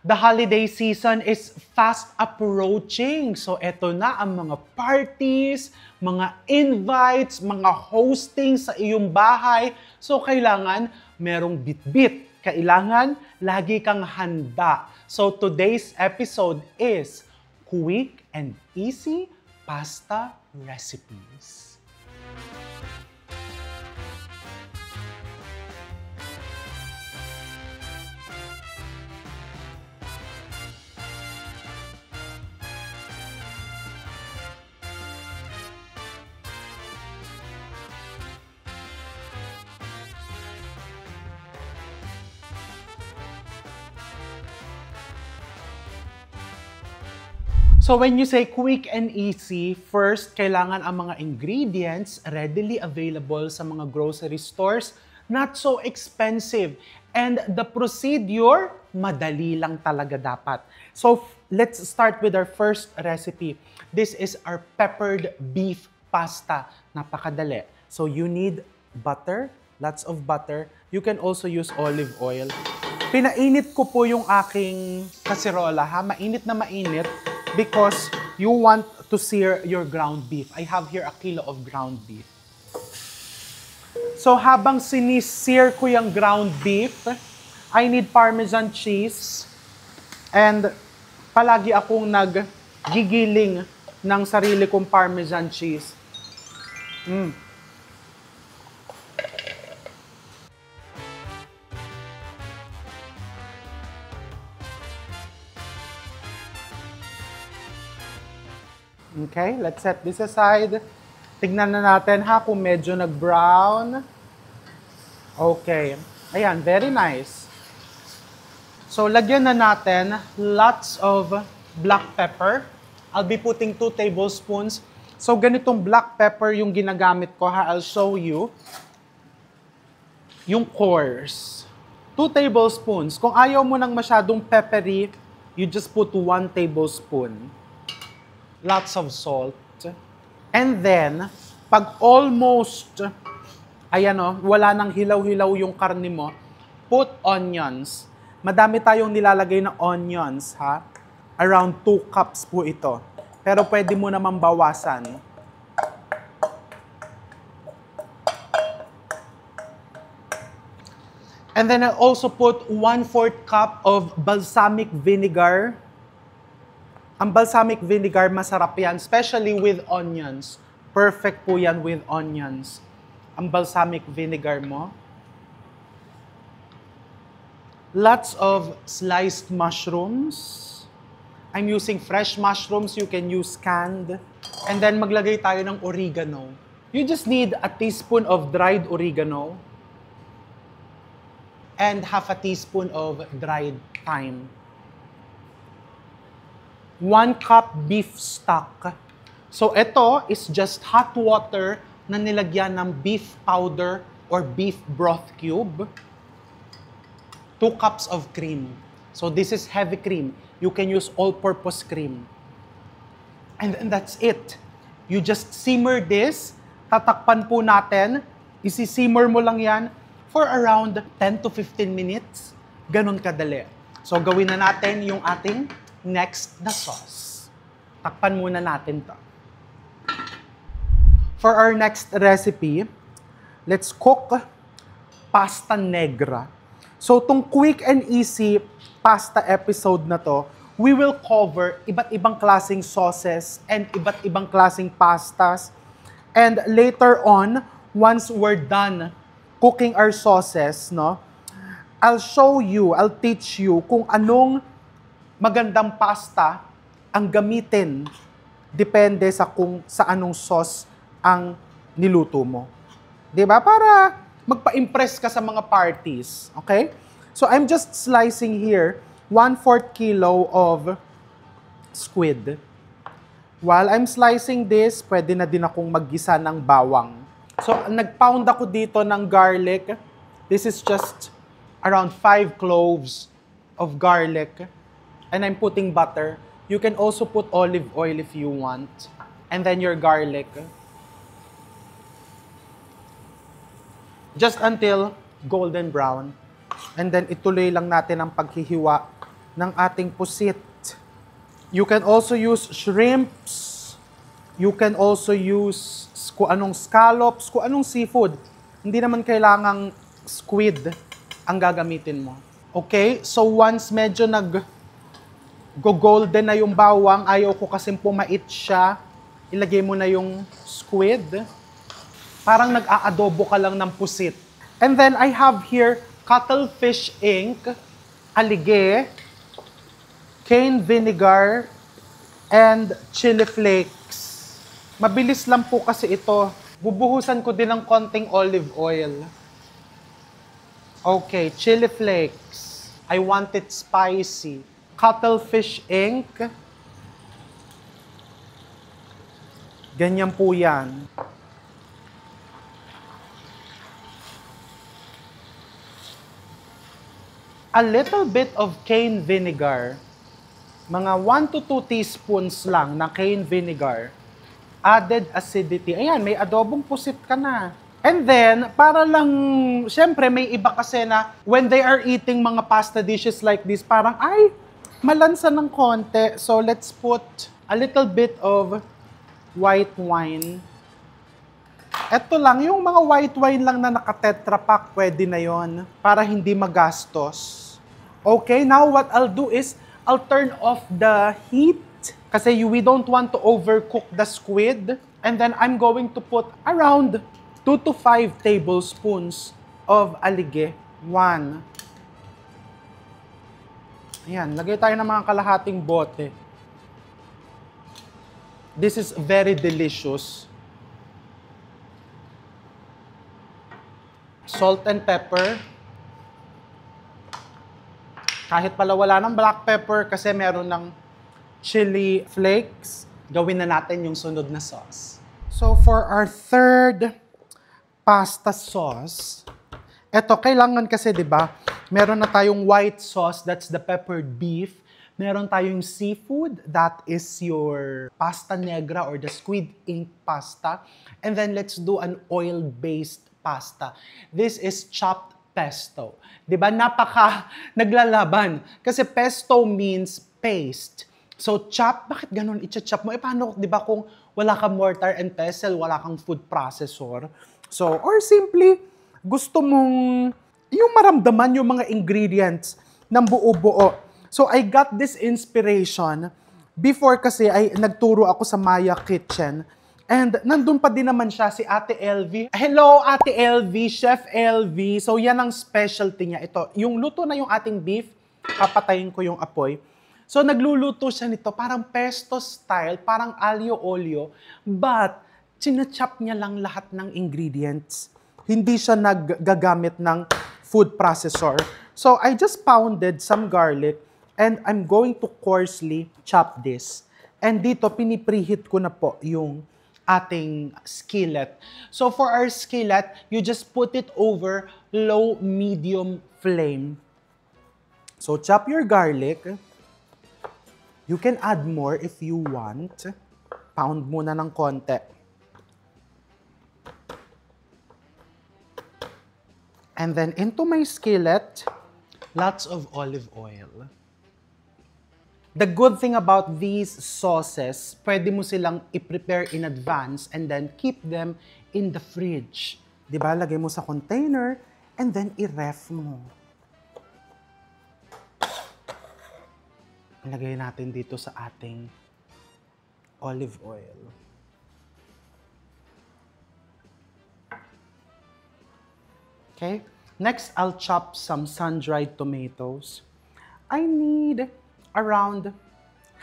The holiday season is fast approaching. So eto na ang mga parties, mga invites, mga hosting sa iyong bahay. So kailangan merong bitbit. Kailangan lagi kang handa. So today's episode is quick and easy pasta recipes. So when you say quick and easy, first, kailangan ang mga ingredients readily available sa mga grocery stores, not so expensive. And the procedure, madali lang talaga dapat. So let's start with our first recipe. This is our peppered beef pasta. Napakadali. So you need butter, lots of butter. You can also use olive oil. Pinainit ko po yung aking kaserola, ha? Mainit na mainit. Because you want to sear your ground beef. I have here 1 kilo of ground beef. So habang sinis-sear ko yung ground beef, I need Parmesan cheese. And palagi akong naggigiling ng sarili kong Parmesan cheese. Okay, let's set this aside. Tignan na natin ha kung medyo nag-brown. Okay. Ayan, very nice. So, lagyan na natin lots of black pepper. I'll be putting 2 tablespoons. So, ganitong black pepper yung ginagamit ko ha. I'll show you. Yung coarse. 2 tablespoons. Kung ayaw mo ng masyadong peppery, you just put 1 tablespoon. Lots of salt. And then, pag almost, ayan o, wala nang hilaw-hilaw yung karne mo, put onions. Madami tayong nilalagay na onions, ha? Around 2 cups po ito. Pero pwede mo naman bawasan. And then I also put 1/4 cup of balsamic vinegar. Ang balsamic vinegar, masarap yan, especially with onions. Perfect po yan with onions. Ang balsamic vinegar mo. Lots of sliced mushrooms. I'm using fresh mushrooms. You can use canned. And then maglagay tayo ng oregano. You just need a teaspoon of dried oregano and half a teaspoon of dried thyme. 1 cup beef stock. So ito is just hot water na nilagyan ng beef powder or beef broth cube. 2 cups of cream. So this is heavy cream. You can use all-purpose cream. And that's it. You just simmer this. Tatakpan po natin. Isi-simmer mo lang yan for around 10 to 15 minutes. Ganun kadali. So gawin na natin yung ating next na sauce. Takpan muna natin to. For our next recipe, let's cook pasta negra. So, tong quick and easy pasta episode na to, we will cover iba't ibang klaseng sauces and iba't ibang klaseng pastas. And later on, once we're done cooking our sauces, no, I'll teach you kung anong magandang pasta ang gamitin depende sa kung sa anong sauce ang niluto mo. 'Di ba? Para magpa-impress ka sa mga parties, okay? So I'm just slicing here 1/4 kilo of squid. While I'm slicing this, pwede na din akong maggisa ng bawang. So nag-pound ako dito ng garlic. This is just around 5 cloves of garlic. And I'm putting butter. You can also put olive oil if you want. And then your garlic. Just until golden brown. And then ituloy lang natin ang paghihiwa ng ating pusit. You can also use shrimps. You can also use kung anong scallops, kung anong seafood. Hindi naman kailangang squid ang gagamitin mo. Okay? So once medyo nag-golden na yung bawang, ayaw ko kasing pumait siya, ilagay mo na yung squid. Parang nag-aadobo ka lang ng pusit. And then I have here cuttlefish ink, alige, cane vinegar, and chili flakes. Mabilis lang po kasi ito. Bubuhusan ko din ng konting olive oil. Okay, chili flakes. I want it spicy. Cuttlefish ink. Ganyan po yan. A little bit of cane vinegar. Mga 1 to 2 teaspoons lang na cane vinegar. Added acidity. Ayan, may adobong pusit ka na. And then, para lang, syempre may iba kasi na when they are eating mga pasta dishes like this, parang, ay, malansa ng konti. So, let's put a little bit of white wine. Ito lang, yung mga white wine lang na naka-tetra pack, pwede na yon para hindi magastos. Okay, now what I'll do is, I'll turn off the heat kasi we don't want to overcook the squid. And then I'm going to put around 2 to 5 tablespoons of alige. 1. Ayan, lagay tayo ng mga kalahating bote. This is very delicious. Salt and pepper. Kahit pala wala ng black pepper kasi meron ng chili flakes, gawin na natin yung sunod na sauce. So for our third pasta sauce, eto kailangan kasi 'di ba? Meron na tayong white sauce, that's the peppered beef. Meron tayong seafood, that is your pasta negra or the squid ink pasta. And then let's do an oil-based pasta. This is chopped pesto. 'Di ba? Napaka naglalaban kasi pesto means paste. So chop, bakit ganun i-chop mo? Paano 'di ba kung wala kang mortar and pestle, wala kang food processor? So or simply gusto mong yung maramdaman yung mga ingredients ng buo-buo. So I got this inspiration before kasi ay nagturo ako sa Maya Kitchen. And nandun pa din naman siya, si Ate LV. Hello, Ate LV, Chef LV. So yan ang specialty niya. Ito, yung luto na yung ating beef, papatayin ko yung apoy. So nagluluto siya nito, parang pesto style, parang alio olio, but chinachop niya lang lahat ng ingredients. Hindi siya naggagamit ng food processor. So I just pounded some garlic and I'm going to coarsely chop this. And dito, pinipreheat ko na po yung ating skillet. So for our skillet, you just put it over low-medium flame. So chop your garlic. You can add more if you want. Pound muna ng konti. And then into my skillet, lots of olive oil. The good thing about these sauces, pwede mo silang i-prepare in advance and then keep them in the fridge. Diba? Lagay mo sa container and then i-ref mo. Lagay natin dito sa ating olive oil. Okay? Next, I'll chop some sun-dried tomatoes. I need around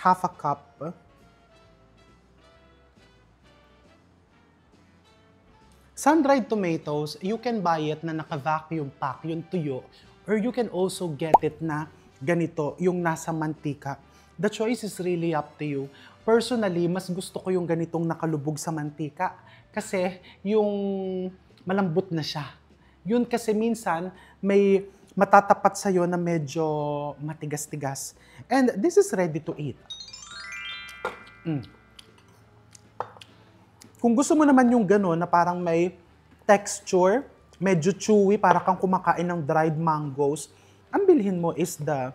half a cup. Sun-dried tomatoes, you can buy it na naka-vacuum pack, yung tuyo, or you can also get it na ganito, yung nasa mantika. The choice is really up to you. Personally, mas gusto ko yung ganitong nakalubog sa mantika kasi yung malambot na siya. Yun kasi minsan may matatapat sa'yo na medyo matigas-tigas. And this is ready to eat. Kung gusto mo naman yung gano'n na parang may texture, medyo chewy, para kang kumakain ng dried mangoes, ang bilhin mo is the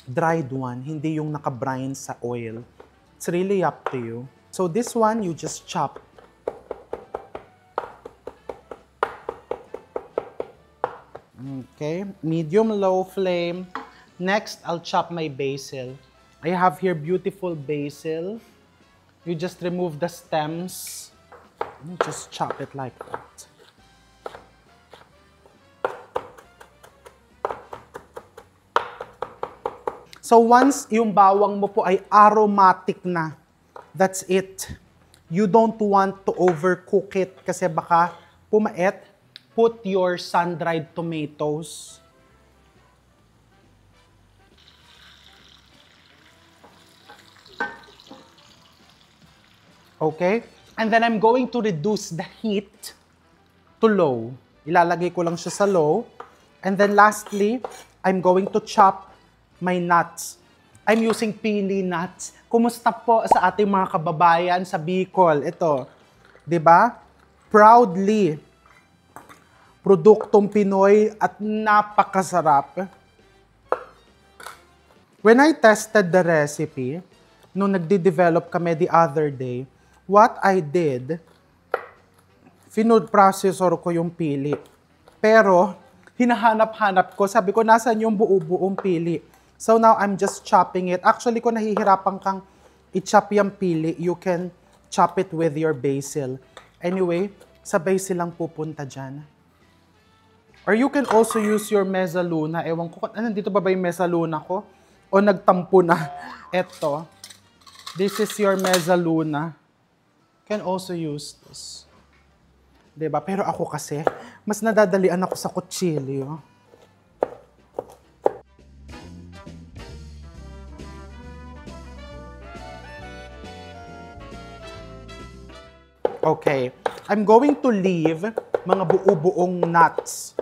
dried one, hindi yung naka-brine sa oil. It's really up to you. So this one, you just chop. Okay, medium-low flame. Next, I'll chop my basil. I have here beautiful basil. You just remove the stems. You just chop it like that. So once yung bawang mo po ay aromatic na, that's it. You don't want to overcook it kasi baka pumait. Put your sun-dried tomatoes. Okay? And then I'm going to reduce the heat to low. Ilalagay ko lang siya sa low. And then lastly, I'm going to chop my nuts. I'm using pili nuts. Kumusta po sa ating mga kababayan sa Bicol? Ito, 'di ba? Proudly, produktong Pinoy at napakasarap. When I tested the recipe, nung nagde-develop kami the other day, what I did, food processor ko yung pili. Pero, hinahanap-hanap ko, sabi ko, nasan yung buo-buong pili? So now, I'm just chopping it. Actually, kung nahihirapan kang i-chop yung pili, you can chop it with your basil. Anyway, sa basil lang pupunta dyan. Or you can also use your mezzaluna. Ewan ko, nandito ba yung mezzaluna ko? O nagtampo na? Eto. This is your mezzaluna. Can also use this. Diba? Pero ako kasi, mas nadadalian ako sa kutsilyo. Okay. I'm going to leave mga buo-buong nuts.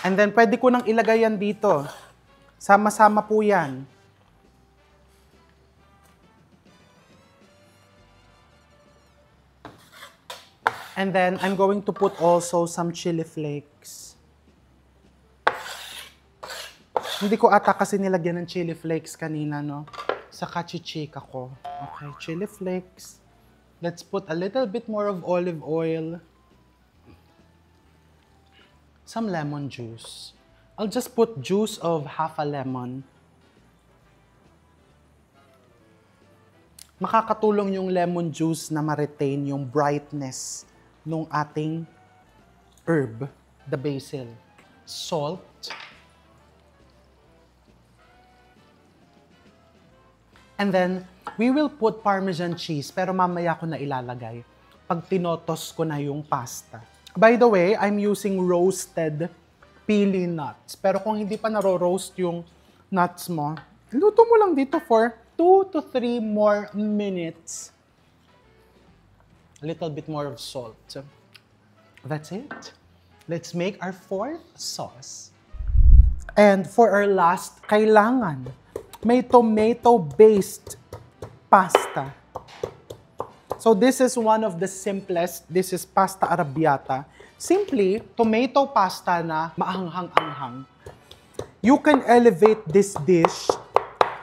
And then, pwede ko nang ilagay yan dito. Sama-sama po yan. And then, I'm going to put also some chili flakes. Hindi ko ata kasi nilagyan ng chili flakes kanina, no? Sa kachichika ko. Okay, chili flakes. Let's put a little bit more of olive oil. Some lemon juice. I'll just put juice of half a lemon. Makakatulong yung lemon juice na ma-retain yung brightness nung ating herb, the basil. Salt. And then, we will put Parmesan cheese, pero mamaya ko na ilalagay pag tinotos ko na yung pasta. By the way, I'm using roasted pili nuts. Pero kung hindi pa naro-roast yung nuts mo, luto mo lang dito for 2 to 3 more minutes. A little bit more of salt. That's it. Let's make our fourth sauce. And for our last, kailangan may tomato-based pasta. So this is one of the simplest. This is pasta arrabbiata. Simply, tomato pasta na maanghang-anghang. You can elevate this dish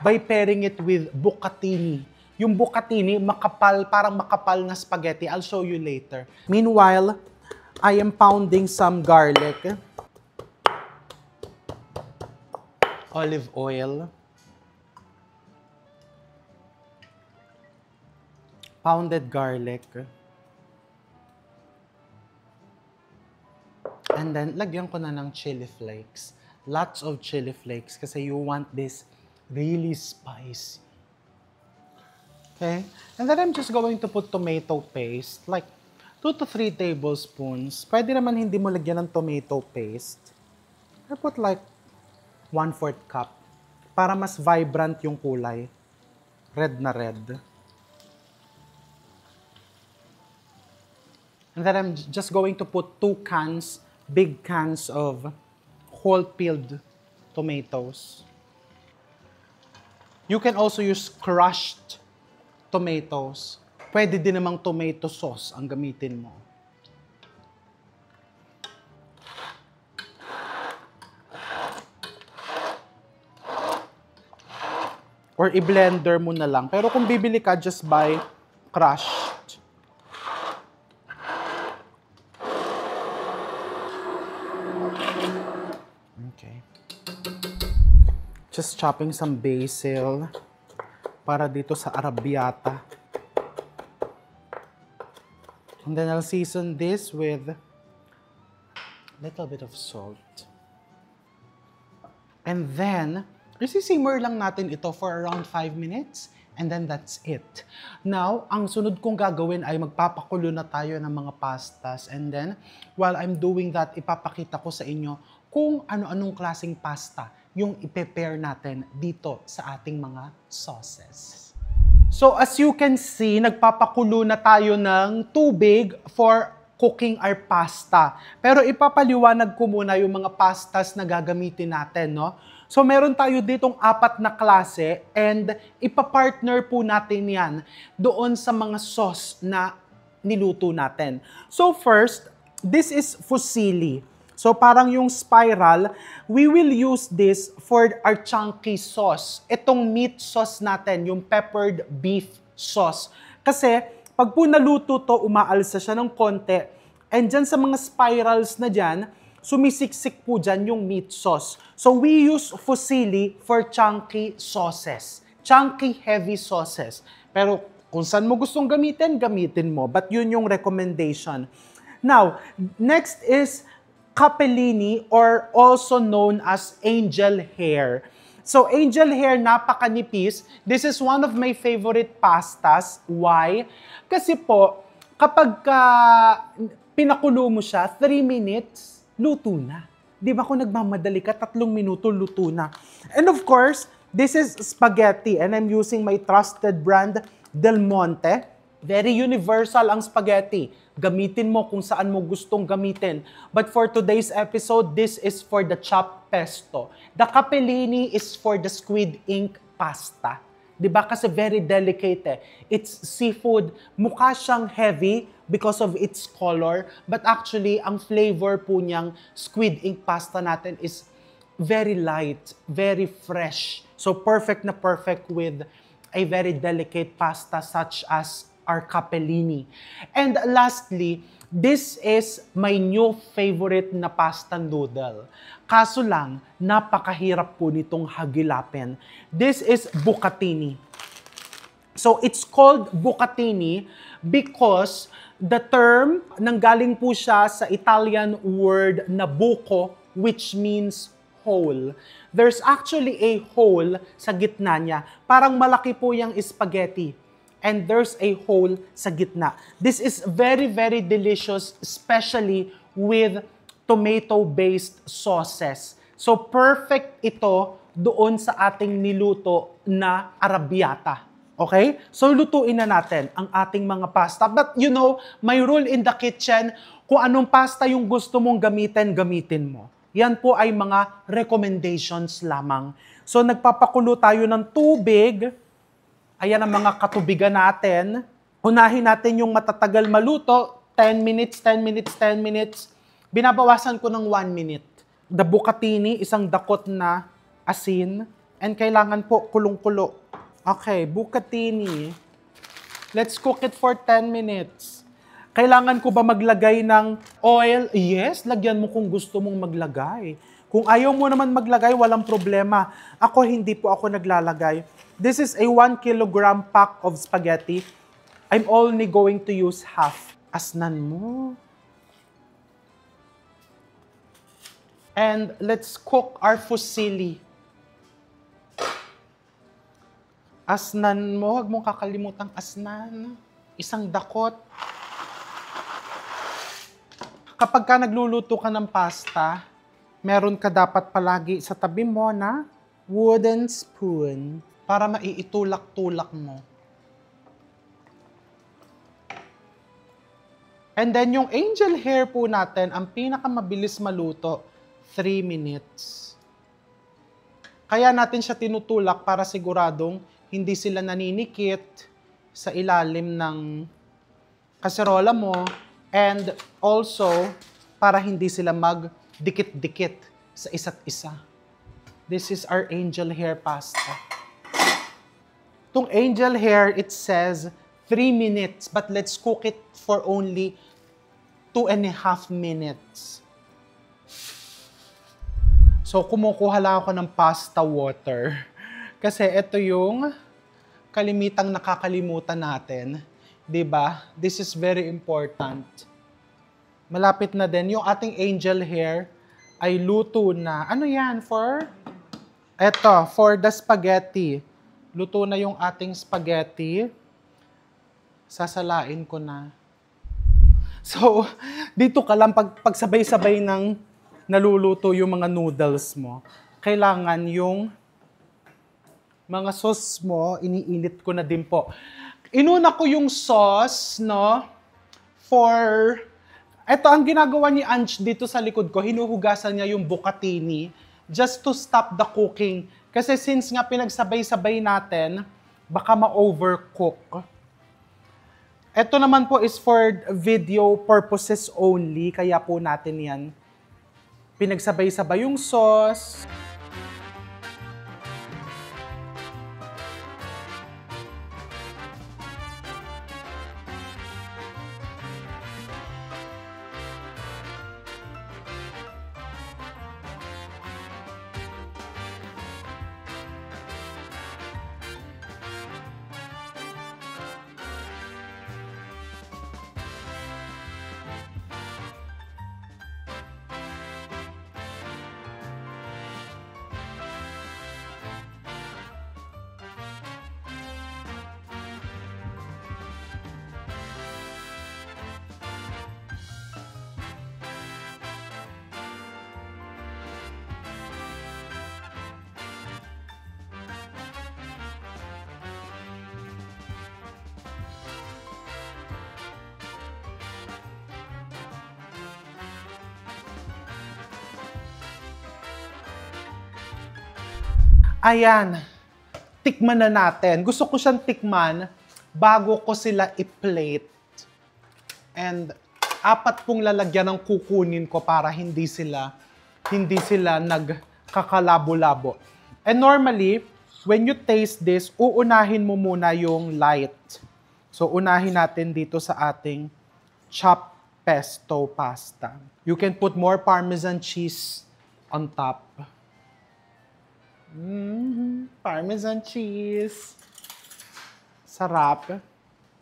by pairing it with bucatini. Yung bucatini, makapal, parang makapal na spaghetti. I'll show you later. Meanwhile, I am pounding some garlic. Olive oil. Pounded garlic. And then, lagyan ko na ng chili flakes. Lots of chili flakes kasi you want this really spicy. Okay? And then I'm just going to put tomato paste, like 2 to 3 tablespoons. Pwede naman hindi mo lagyan ng tomato paste. I put like 1/4 cup para mas vibrant yung kulay. Red na red. And then I'm just going to put 2 cans, big cans of whole peeled tomatoes. You can also use crushed tomatoes. Pwede din namang tomato sauce ang gamitin mo. Or i-blender mo na lang. Pero kung bibili ka, just buy crushed. Okay. Just chopping some basil para dito sa arrabbiata. And then I'll season this with a little bit of salt. And then, isi-simmer lang natin ito for around 5 minutes. And then that's it. Now, ang sunod kong gagawin ay magpapakulo na tayo ng mga pastas. And then, while I'm doing that, ipapakita ko sa inyo kung ano-anong klaseng pasta yung i-prepare natin dito sa ating mga sauces. So as you can see, nagpapakulo na tayo ng tubig for cooking our pasta. Pero ipapaliwanag ko muna yung mga pastas na gagamitin natin, no? So meron tayo ditong 4 na klase and ipapartner po natin yan doon sa mga sauce na niluto natin. So first, this is fusilli. So parang yung spiral, we will use this for our chunky sauce. Itong meat sauce natin, yung peppered beef sauce. Kasi pag po naluto to, umaalsa siya ng konti. And dyan sa mga spirals na dyan, sumisiksik po dyan yung meat sauce. So we use fusilli for chunky sauces. Chunky, heavy sauces. Pero kung saan mo gustong gamitin, gamitin mo. But yun yung recommendation. Now, next is capellini or also known as angel hair. So angel hair, napakanipis. This is one of my favorite pastas. Why? Kasi po, kapag pinakulo mo siya, 3 minutes, luto na. Di ba kung nagmamadali ka, 3 minuto, luto na. And of course, this is spaghetti and I'm using my trusted brand, Del Monte. Very universal ang spaghetti. Gamitin mo kung saan mo gustong gamitin. But for today's episode, this is for the chopped pesto. The capellini is for the squid ink pasta. Diba? Kasi very delicate eh. It's seafood. Mukha siyang heavy because of its color. But actually, ang flavor po niyang squid ink pasta natin is very light, very fresh. So perfect na perfect with a very delicate pasta such as our capellini. And lastly, this is my new favorite na pasta noodle. Kaso lang, napakahirap po nitong hagilapin. This is bucatini. So it's called bucatini because the term nanggaling po siya sa Italian word na buco, which means hole. There's actually a hole sa gitna niya. Parang malaki po yung spaghetti. And there's a hole sa gitna. This is very, very delicious, especially with tomato-based sauces. So perfect ito doon sa ating niluto na arrabbiata. Okay? So lutuin na natin ang ating mga pasta. But you know, my rule in the kitchen, kung anong pasta yung gusto mong gamitin, gamitin mo. Yan po ay mga recommendations lamang. So nagpapakulo tayo ng tubig. Ayan ang mga katubigan natin. Unahin natin yung matatagal maluto. 10 minutes, 10 minutes, 10 minutes. Binabawasan ko ng 1 minute. The bucatini, isang dakot na asin. And kailangan po kulong-kulo. Okay, bucatini. Let's cook it for 10 minutes. Kailangan ko ba maglagay ng oil? Yes, lagyan mo kung gusto mong maglagay. Kung ayaw mo naman maglagay, walang problema. Ako, hindi po ako naglalagay. This is a 1 kilogram pack of spaghetti. I'm only going to use half. Asnan mo. And let's cook our fusilli. Asnan mo, huwag mong kakalimutang asnan. Isang dakot. Kapag ka nagluluto ka ng pasta, meron ka dapat palagi sa tabi mo na wooden spoon para maiitulak-tulak mo. And then yung angel hair po natin, ang pinakamabilis maluto, 3 minutes. Kaya natin siya tinutulak para siguradong hindi sila naninikit sa ilalim ng kaserola mo and also para hindi sila magdikit-dikit sa isa't isa. This is our angel hair pasta. Tong angel hair, it says 3 minutes, but let's cook it for only 2.5 minutes. So, kumukuha lang ako ng pasta water. Kasi ito yung kalimitang nakakalimutan natin. 'Di ba? This is very important. Malapit na din. Yung ating angel hair ay luto na. Ano yan? For the spaghetti. Luto na yung ating spaghetti. Sasalain ko na. So, dito ka lang pagsabay-sabay ng naluluto yung mga noodles mo. Kailangan yung mga sauce mo, iniinit ko na din po. Inuna ko yung sauce, no? Ito ang ginagawa ni Ange dito sa likod ko, hinuhugasan niya yung bucatini just to stop the cooking. Kasi since nga pinagsabay-sabay natin, baka ma-overcook. Ito naman po is for video purposes only, kaya po natin yan pinagsabay-sabay yung sauce. Ayan, tikman na natin. Gusto ko siyang tikman bago ko sila i-plate. And 4 pong lalagyan ng kukunin ko para hindi sila nagkakalabo-labo. And normally, when you taste this, uunahin mo muna yung light. So, unahin natin dito sa ating chopped pesto pasta. You can put more Parmesan cheese on top. Parmesan cheese. Sarap.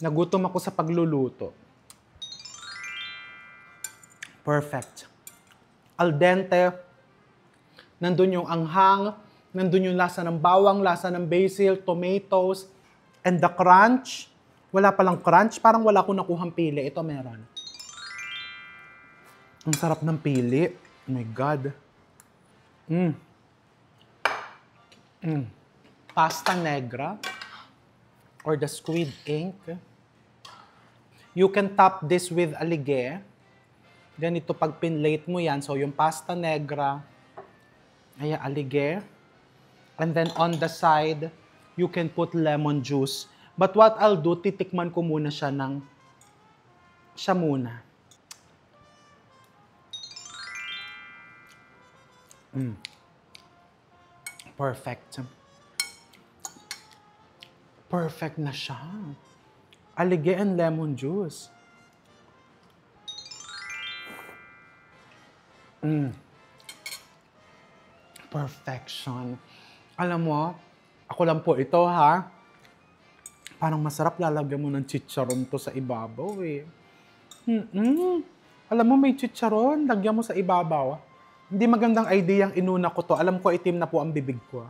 Nagutom ako sa pagluluto. Perfect. Al dente. Nandun yung anghang. Nandun yung lasa ng bawang, lasa ng basil, tomatoes, and the crunch. Wala palang crunch. Parang wala akong nakuhang pili. Ito meron. Ang sarap ng pili. Oh my God. Pasta negra or the squid ink. You can top this with aligé. Ganito pag pinlate mo yan. So yung pasta negra, ay aligé. And then on the side, you can put lemon juice. But what I'll do, titikman ko muna siya muna. Perfect. Perfect na siya. Aligé and lemon juice. Perfection. Alam mo, ako lang po ito ha. Parang masarap lalagyan mo ng chicharon to sa ibabaw eh. Alam mo may chicharon, lagyan mo sa ibabaw. Hindi magandang idea yung inuna ko to. Alam ko itim na po ang bibig ko.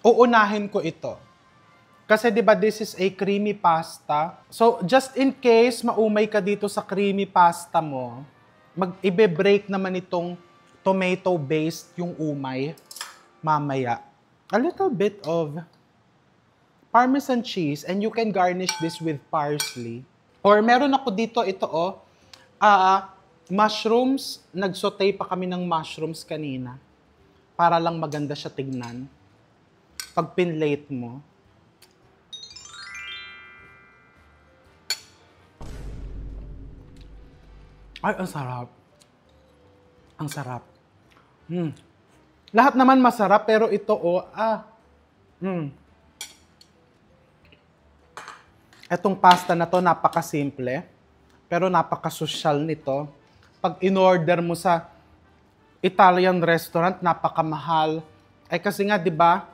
Uunahin ko ito. Kasi 'di ba this is a creamy pasta. So just in case maumay ka dito sa creamy pasta mo, ibe-break naman itong tomato-based yung umay mamaya. A little bit of Parmesan cheese and you can garnish this with parsley. Or meron ako dito ito mushrooms. Nag-saute pa kami ng mushrooms kanina para lang maganda siya tignan. Pag pinlate mo. Ay, ang sarap. Ang sarap. Lahat naman masarap, pero ito, Etong pasta na to, napakasimple, pero napaka-social nito. Pag in-order mo sa Italian restaurant, napakamahal. Ay kasi nga, di ba,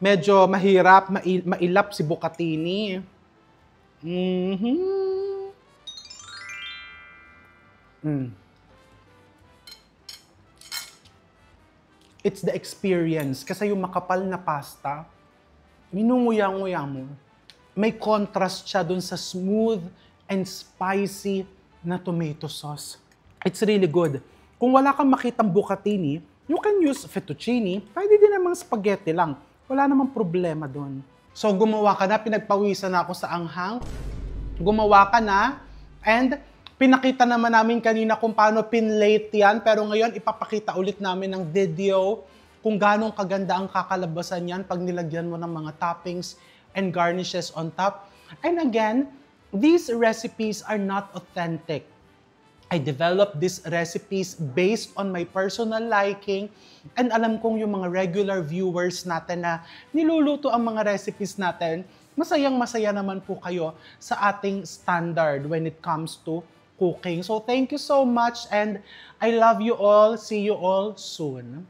medyo mahirap, mailap si bucatini. Mhm. It's the experience. Kasi yung makapal na pasta, minunguya-nguya mo. May contrast siya dun sa smooth and spicy na tomato sauce. It's really good. Kung wala kang makitang bucatini, you can use fettuccine. Pwede din namang spaghetti lang. Wala namang problema dun. So gumawa ka na, pinagpawisan na ako sa anghang. Gumawa ka na, and pinakita naman namin kanina kung paano pinlate yan, pero ngayon ipapakita ulit namin ng video kung ganong kaganda ang kakalabasan yan pag nilagyan mo ng mga toppings and garnishes on top. And again, these recipes are not authentic. I developed these recipes based on my personal liking, and alam kong yung mga regular viewers natin na niluluto ang mga recipes natin, masayang-masaya naman po kayo sa ating standard when it comes to cooking. So thank you so much, and I love you all. See you all soon.